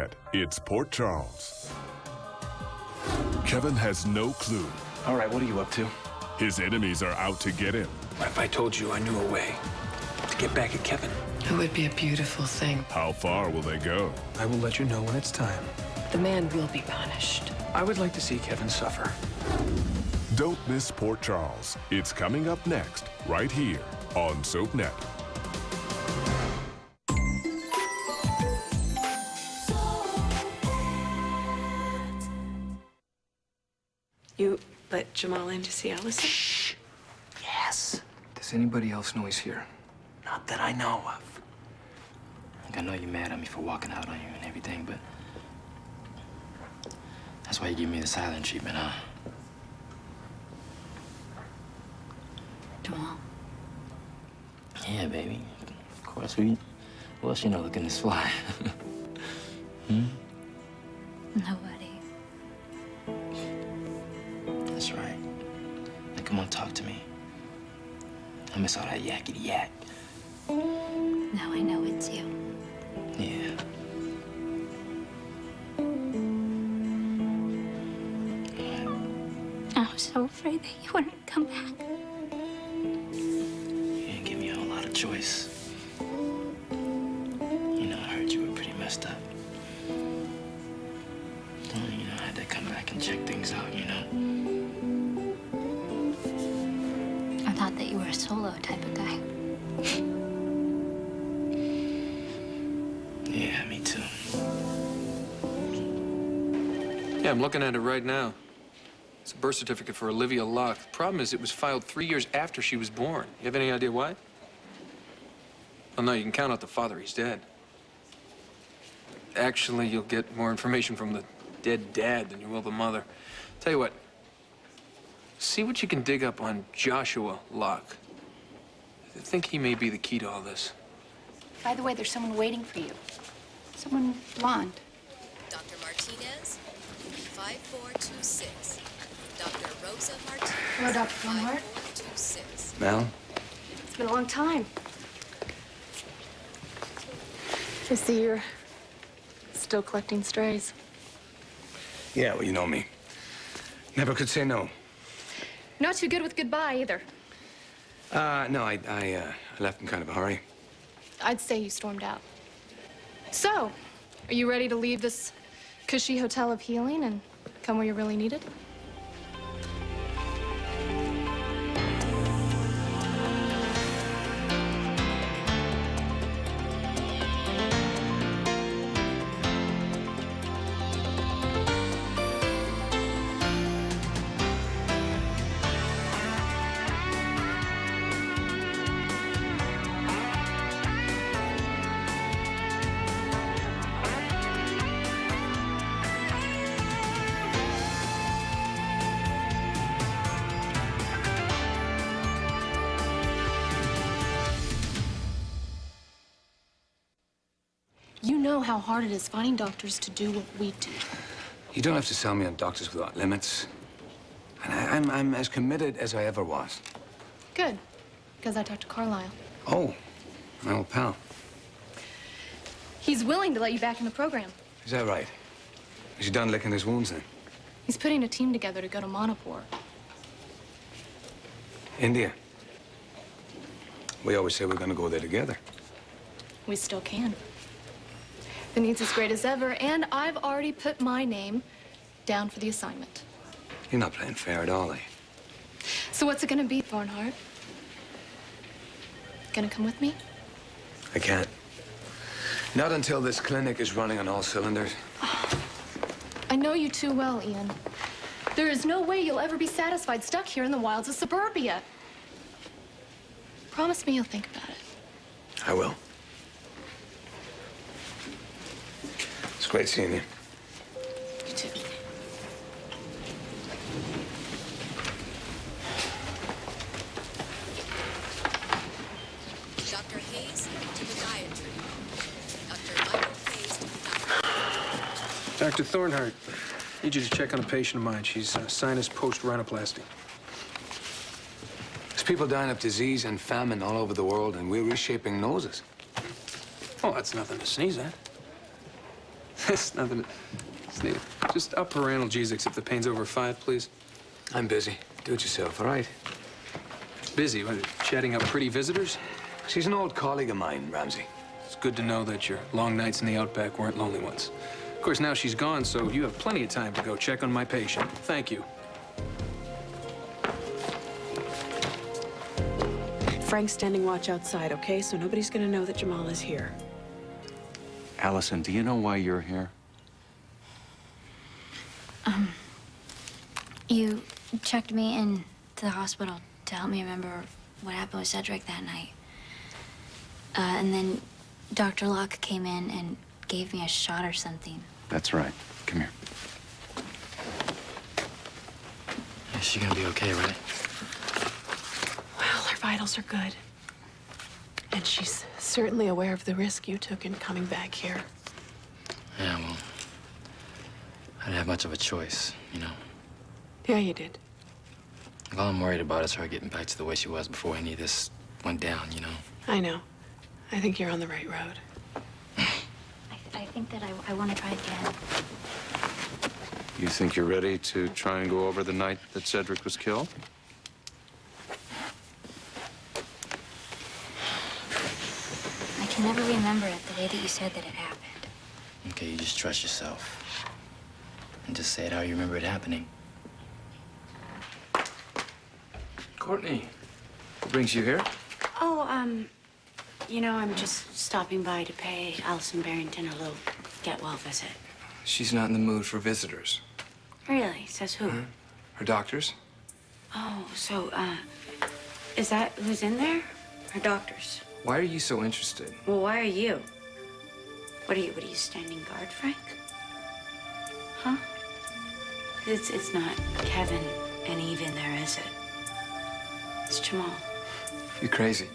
SoapNet, it's Port Charles. Kevin has no clue. All right, what are you up to? His enemies are out to get him. What if I told you I knew a way to get back at Kevin? It would be a beautiful thing. How far will they go? I will let you know when it's time. The man will be punished. I would like to see Kevin suffer. Don't miss Port Charles. It's coming up next, right here on SoapNet. You let Jamal in to see Alison? Shh. Yes. Does anybody else know he's here? Not that I know of. I know you're mad at me for walking out on you and everything, but that's why you give me the silent treatment, huh? Jamal. Yeah, baby. Of course, who else you know looking this fly? Nobody. That's right. Now, come on, talk to me. I miss all that yakety yak. Now I know it's you. Yeah. I was so afraid that you wouldn't come back. You didn't give me a whole lot of choice. You know, I heard you were pretty messed up. You know, I had to come back and check things out, you know? I thought that you were a solo type of guy. Yeah, me too. Yeah, I'm looking at it right now. It's a birth certificate for Olivia Locke. The problem is it was filed 3 years after she was born. You have any idea why? Well, no, you can count out the father. He's dead. Actually, you'll get more information from the dead dad than you will the mother. Tell you what, see what you can dig up on Joshua Locke. I think he may be the key to all this. By the way, there's someone waiting for you. Someone blonde. Dr. Martinez, 5426. Dr. Rosa Martinez. Hello, Dr. Blumhart. 5426. Mel? It's been a long time. I see you're still collecting strays. Yeah, well, you know me. Never could say no. Not too good with goodbye, either. No, I left in kind of a hurry. I'd say you stormed out. So, are you ready to leave this cushy hotel of healing and come where you're really needed? You know how hard it is finding doctors to do what we do. You don't have to sell me on Doctors Without Limits. And I'm as committed as I ever was. Good, because I talked to Carlisle. Oh, my old pal. He's willing to let you back in the program. Is that right? Is he done licking his wounds then? He's putting a team together to go to Manipur. India. We always say we're gonna go there together. We still can. The need's as great as ever, and I've already put my name down for the assignment. You're not playing fair at all, eh? So what's it gonna be, Thornhart? Gonna come with me? I can't. Not until this clinic is running on all cylinders. I know you too well, Ian. There is no way you'll ever be satisfied stuck here in the wilds of suburbia. Promise me you'll think about it. I will. It's great seeing you. You too. Dr. Hayes to podiatry. Dr. Michael Hayes to podiatry. Dr. Thornhart, I need you to check on a patient of mine. She's sinus post-rhinoplasty. There's people dying of disease and famine all over the world, and we're reshaping noses. Oh, that's nothing to sneeze at. It's nothing. Steve, just up her analgesics if the pain's over 5, please. I'm busy. Do it yourself, all right? Busy? What, chatting up pretty visitors? She's an old colleague of mine, Ramsey. It's good to know that your long nights in the Outback weren't lonely ones. Of course, now she's gone, so you have plenty of time to go check on my patient. Thank you. Frank's standing watch outside, okay? So nobody's gonna know that Jamal is here. Alison, do you know why you're here? You checked me into the hospital to help me remember what happened with Cedric that night. And then Dr. Locke came in and gave me a shot or something. That's right. Come here. Is she gonna be okay, right? Well, her vitals are good. And she's certainly aware of the risk you took in coming back here. Yeah, well, I didn't have much of a choice, you know. Yeah, you did. All I'm worried about is her getting back to the way she was before any of this went down, you know. I know. I think you're on the right road. I think that I want to try again. You think you're ready to try and go over the night that Cedric was killed? I can never remember it the way that you said that it happened. Okay, you just trust yourself. And just say it how you remember it happening. Courtney, what brings you here? Oh, you know, I'm just stopping by to pay Alison Barrington a little get-well visit. She's not in the mood for visitors. Really? Says who? Her doctors? Oh, so, is that who's in there? Her doctors? Why are you so interested? Well, why are you? What are you standing guard, Frank? Huh? It's not Kevin and Eve in there, is it? It's Jamal. You're crazy.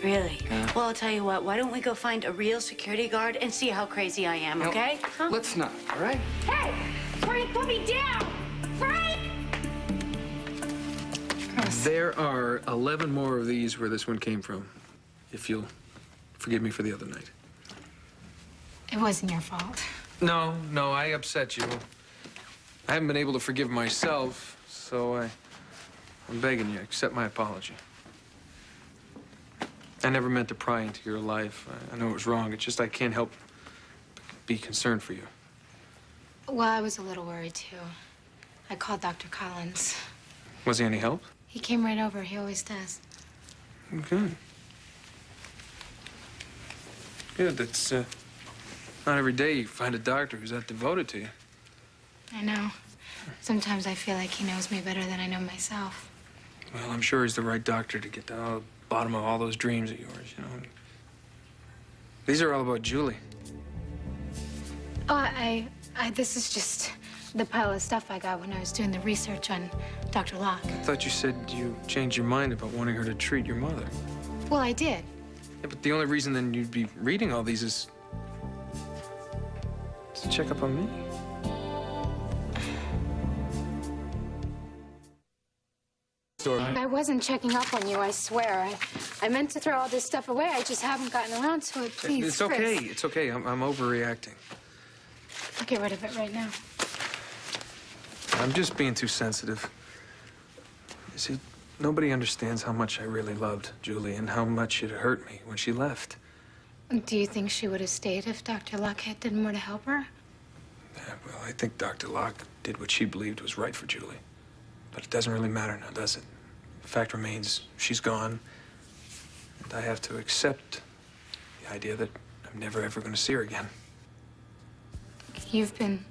Really? Yeah. Well, I'll tell you what. Why don't we go find a real security guard and see how crazy I am, okay? Huh? Let's not, all right? Hey! Frank, put me down! Frank! There are 11 more of these where this one came from, if you'll forgive me for the other night. It wasn't your fault. No, I upset you. I haven't been able to forgive myself, so I'm begging you, accept my apology. I never meant to pry into your life. I know it was wrong. It's just I can't help but be concerned for you. Well, I was a little worried, too. I called Dr. Collins. Was he any help? He came right over. He always does. Good. Good. That's not every day you find a doctor who's that devoted to you. I know. Sometimes I feel like he knows me better than I know myself. Well, I'm sure he's the right doctor to get down to the bottom of all those dreams of yours, you know. These are all about Julie. Oh, this is just the pile of stuff I got when I was doing the research on Dr. Locke. I thought you said you changed your mind about wanting her to treat your mother. Well, I did. Yeah, but the only reason then you'd be reading all these is to check up on me. I wasn't checking up on you, I swear. I meant to throw all this stuff away. I just haven't gotten around to it. Please, It's okay. Chris. It's okay. I'm overreacting. I'll get rid of it right now. I'm just being too sensitive. You see, nobody understands how much I really loved Julie and how much it hurt me when she left. Do you think she would have stayed if Dr. Locke had done more to help her? Yeah, well, I think Dr. Locke did what she believed was right for Julie. But it doesn't really matter now, does it? The fact remains, she's gone. And I have to accept the idea that I'm never, ever going to see her again. You've been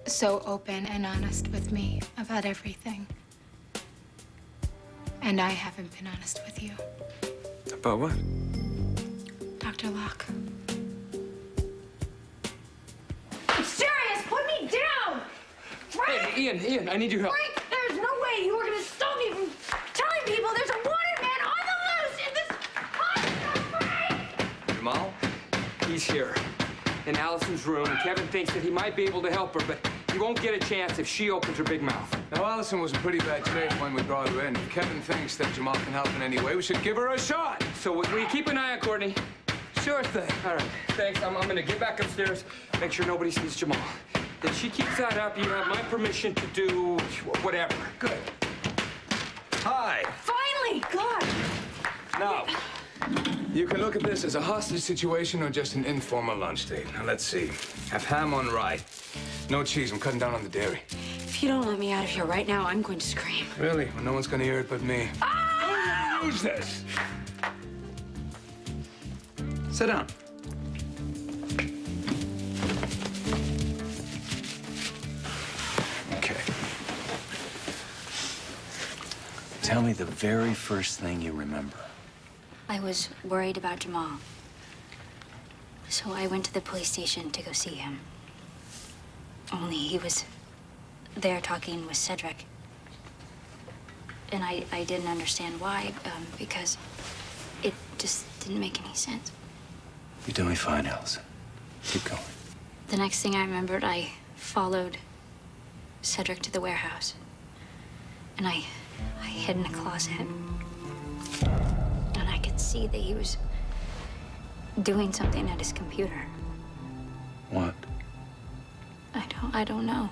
so open and honest with me about everything. And I haven't been honest with you. About what? Dr. Locke. I'm serious! Put me down! Frank! Hey, Ian, I need your help. Frank, there's no way you were gonna stop me from telling people there's a wanted man on the loose in this hospital, Frank! Jamal, he's here. In Alison's room, and Kevin thinks that he might be able to help her, but he won't get a chance if she opens her big mouth. Now, Alison was in pretty bad shape when we brought her in. If Kevin thinks that Jamal can help in any way, we should give her a shot. So will you keep an eye on Courtney? Sure thing. All right, thanks. I'm gonna get back upstairs, make sure nobody sees Jamal. If she keeps that up, you have my permission to do whatever. Good. Hi. Finally! God! Now, you can look at this as a hostage situation or just an informal lunch date. Now, let's see. Have ham on rye. No cheese. I'm cutting down on the dairy. If you don't let me out of here right now, I'm going to scream. Really? Well, no one's going to hear it but me. Ah! Who's this? Sit down. Okay. Tell me the very first thing you remember. I was worried about Jamal. So I went to the police station to go see him. Only he was there talking with Cedric. And I didn't understand why, because it just didn't make any sense. You're doing fine, Alison. Keep going. The next thing I remembered, I followed Cedric to the warehouse. And I hid in a closet. And I could see that he was doing something at his computer. What? I don't know.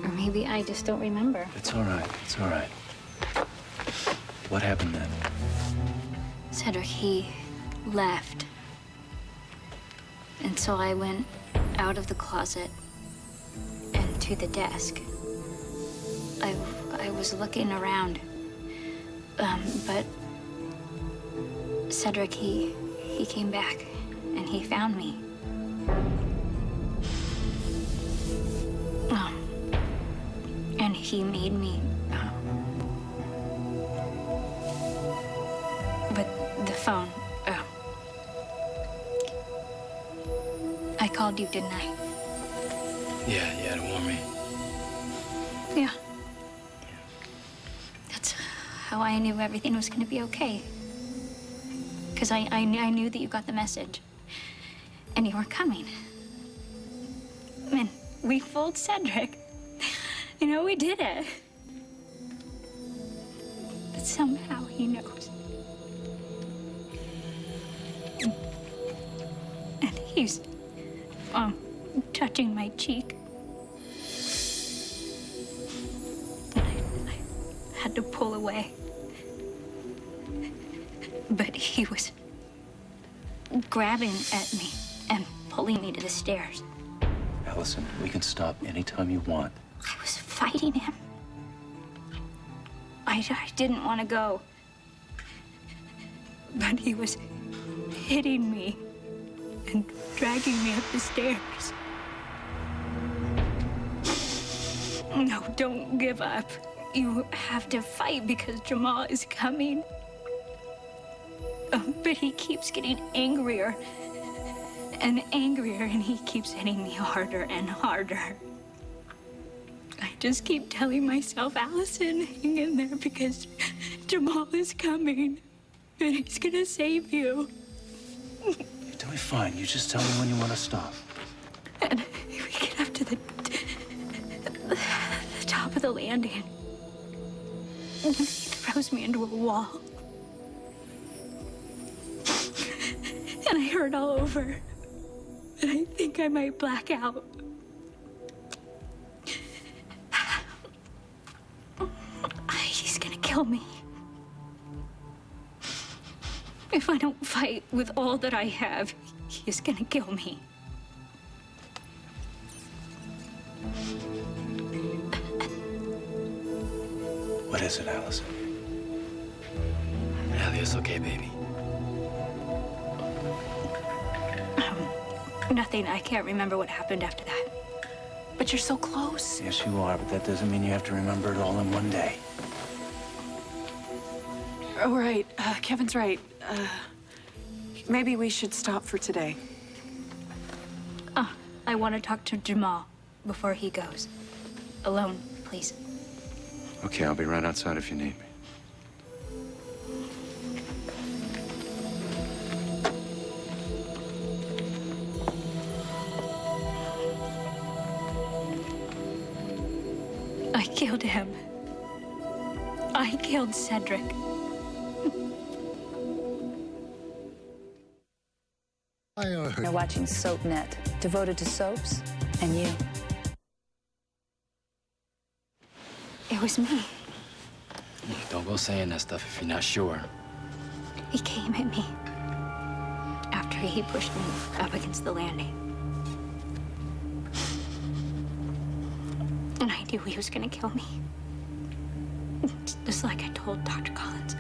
Or maybe I just don't remember. It's all right. It's all right. What happened then? Cedric, he left. And so I went out of the closet and to the desk. I was looking around, but Cedric, he came back and he found me. And he made me, but the phone, I called you, didn't I? Yeah, you had to warn me. Yeah. That's how I knew everything was gonna be okay. Because I knew that you got the message. And you were coming. Man, we fooled Cedric. You know, we did it. But somehow he knows. And he's, touching my cheek. And I had to pull away. But he was grabbing at me and pulling me to the stairs. Alison, we can stop anytime you want. I was fighting him. I didn't want to go. But he was hitting me and dragging me up the stairs. No, don't give up. You have to fight because Jamal is coming. But he keeps getting angrier and angrier, and he keeps hitting me harder and harder. I just keep telling myself, Alison, hang in there because Jamal is coming and he's gonna save you. You're doing fine. You just tell me when you want to stop. And we get up to the top of the landing. And he throws me into a wall. And I hurt all over. And I think I might black out. He's gonna kill me. If I don't fight with all that I have, he's gonna kill me. What is it, Alison? Allie, it's okay, baby. Nothing. I can't remember what happened after that. But you're so close. Yes, you are, but that doesn't mean you have to remember it all in one day. Oh, right. Kevin's right. Maybe we should stop for today. I want to talk to Jamal before he goes. Alone, please. Okay, I'll be right outside if you need me. I killed him. I killed Cedric. They're watching SoapNet, devoted to soaps and you. It was me. Don't go saying that stuff if you're not sure. He came at me after he pushed me up against the landing. And I knew he was gonna kill me. Just like I told Dr. Collins.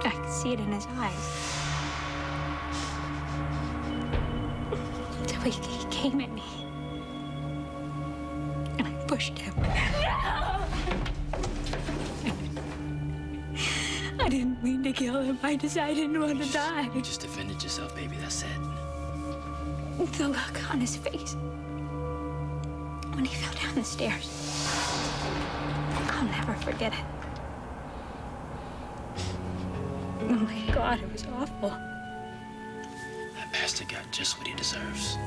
I could see it in his eyes. So he came at me. And I pushed him. I didn't mean to kill him. I didn't want to die. You just defended yourself, baby. That's it. The look on his face when he fell down the stairs. I'll never forget it. Oh my God, it was awful. That bastard got just what he deserves.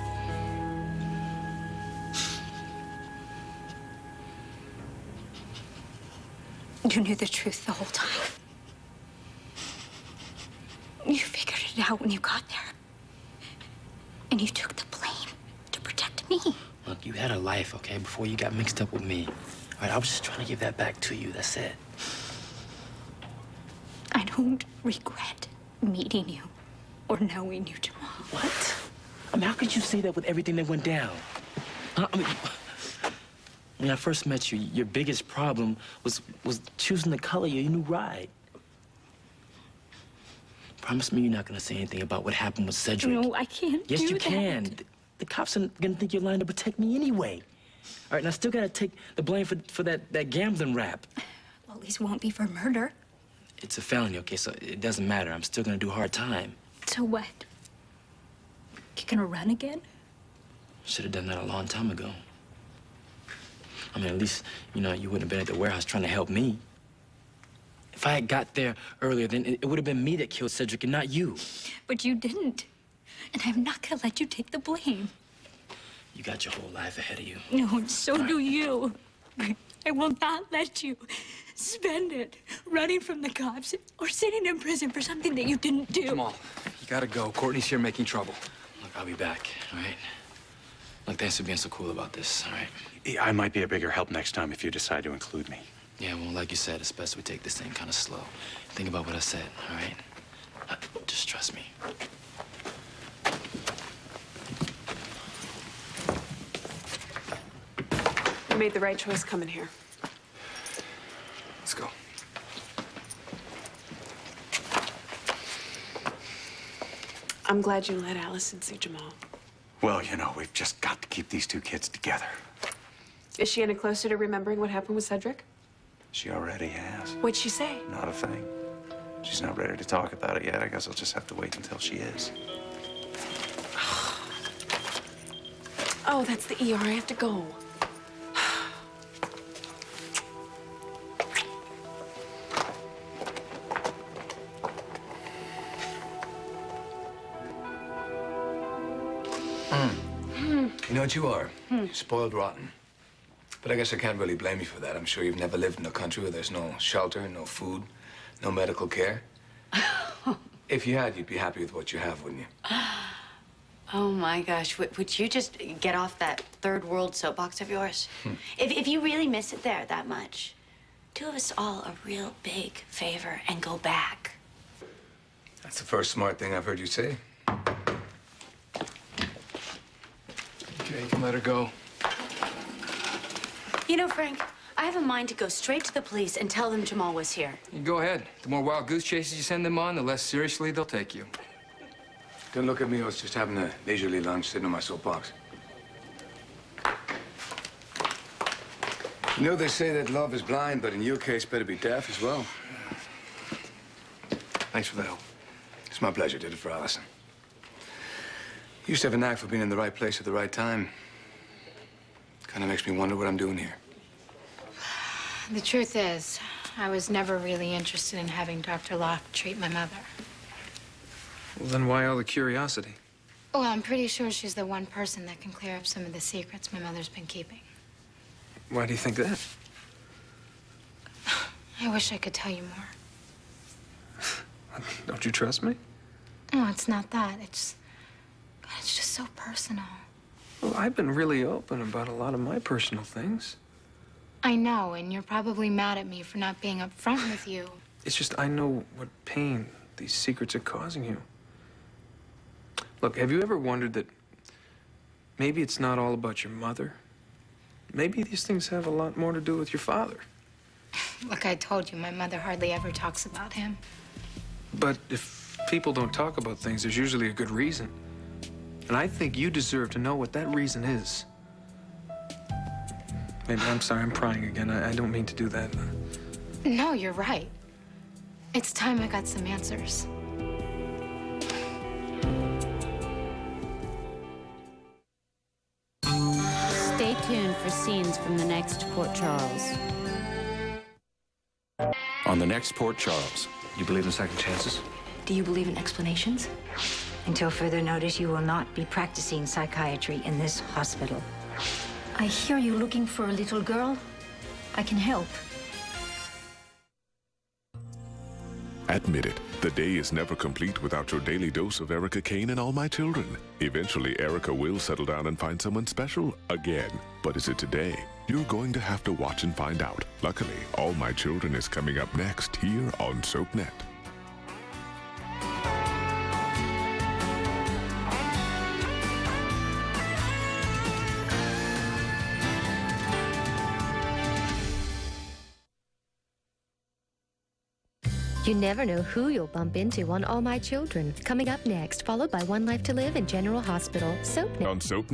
You knew the truth the whole time. You figured it out when you got there. And you took the blame to protect me. Look, you had a life, okay, before you got mixed up with me. All right, I was just trying to give that back to you. That's it. I don't regret meeting you or knowing you, Jamal. What? I mean, how could you say that with everything that went down? Huh? I mean, when I first met you, your biggest problem was choosing the color of your new ride. Promise me you're not gonna say anything about what happened with Cedric. No, I can't Yes, do you that. can. The cops are gonna think you're lying to protect me anyway. All right, and I still gotta take the blame for that gambling rap. Well, at least it won't be for murder. It's a felony, okay, so it doesn't matter. I'm still gonna do hard time. So what? You gonna run again? Should have done that a long time ago. I mean, at least, you know, you wouldn't have been at the warehouse trying to help me. If I had got there earlier, then it would have been me that killed Cedric and not you. But you didn't. And I'm not gonna let you take the blame. You got your whole life ahead of you. No, and so do you. I will not let you spend it running from the cops or sitting in prison for something that you didn't do. Jamal, you gotta go. Courtney's here making trouble. Look, I'll be back, all right? Look, thanks for being so cool about this, all right? I might be a bigger help next time if you decide to include me. Yeah, well, like you said, it's best we take this thing kind of slow. Think about what I said, all right? Just trust me. You made the right choice coming here. Let's go. I'm glad you let Alison see Jamal. Well, you know, we've just got to keep these two kids together. Is she any closer to remembering what happened with Cedric? She already has. What'd she say? Not a thing. She's not ready to talk about it yet. I guess I'll just have to wait until she is. Oh, that's the ER. I have to go. You know what you are? Spoiled rotten. But I guess I can't really blame you for that. I'm sure you've never lived in a country where there's no shelter, no food, no medical care. If you had, you'd be happy with what you have, wouldn't you? Oh, my gosh. Would you just get off that third world soapbox of yours? If you really miss it there that much, do us all a real big favor and go back. That's the first smart thing I've heard you say. Okay, you can let her go. You know, Frank, I have a mind to go straight to the police and tell them Jamal was here. You go ahead. The more wild goose chases you send them on, the less seriously they'll take you. Don't look at me. I was just having a leisurely lunch sitting on my soapbox. You know, they say that love is blind, but in your case, better be deaf as well. Thanks for the help. It's my pleasure. Did it for Alison. You used to have a knack for being in the right place at the right time. Kind of makes me wonder what I'm doing here. The truth is, I was never really interested in having Dr. Locke treat my mother. Well, then why all the curiosity? Well, I'm pretty sure she's the one person that can clear up some of the secrets my mother's been keeping. Why do you think that? I wish I could tell you more. Don't you trust me? No, it's not that. It's just so personal. Well, I've been really open about a lot of my personal things. I know, and you're probably mad at me for not being upfront with you. It's just I know what pain these secrets are causing you. Look, have you ever wondered that maybe it's not all about your mother? Maybe these things have a lot more to do with your father. Look, I told you, my mother hardly ever talks about him. But if people don't talk about things, there's usually a good reason. And I think you deserve to know what that reason is. Maybe, I'm sorry, I'm prying again. I don't mean to do that. No, you're right. It's time I got some answers. Stay tuned for scenes from the next Port Charles. On the next Port Charles. You believe in second chances? Do you believe in explanations? Until further notice, you will not be practicing psychiatry in this hospital. I hear you looking for a little girl. I can help. Admit it, the day is never complete without your daily dose of Erica Kane and All My Children. Eventually, Erica will settle down and find someone special again. But is it today? You're going to have to watch and find out. Luckily, All My Children is coming up next here on SoapNet. You never know who you'll bump into on All My Children. Coming up next, followed by One Life to Live in General Hospital. SoapNet. On SoapNet.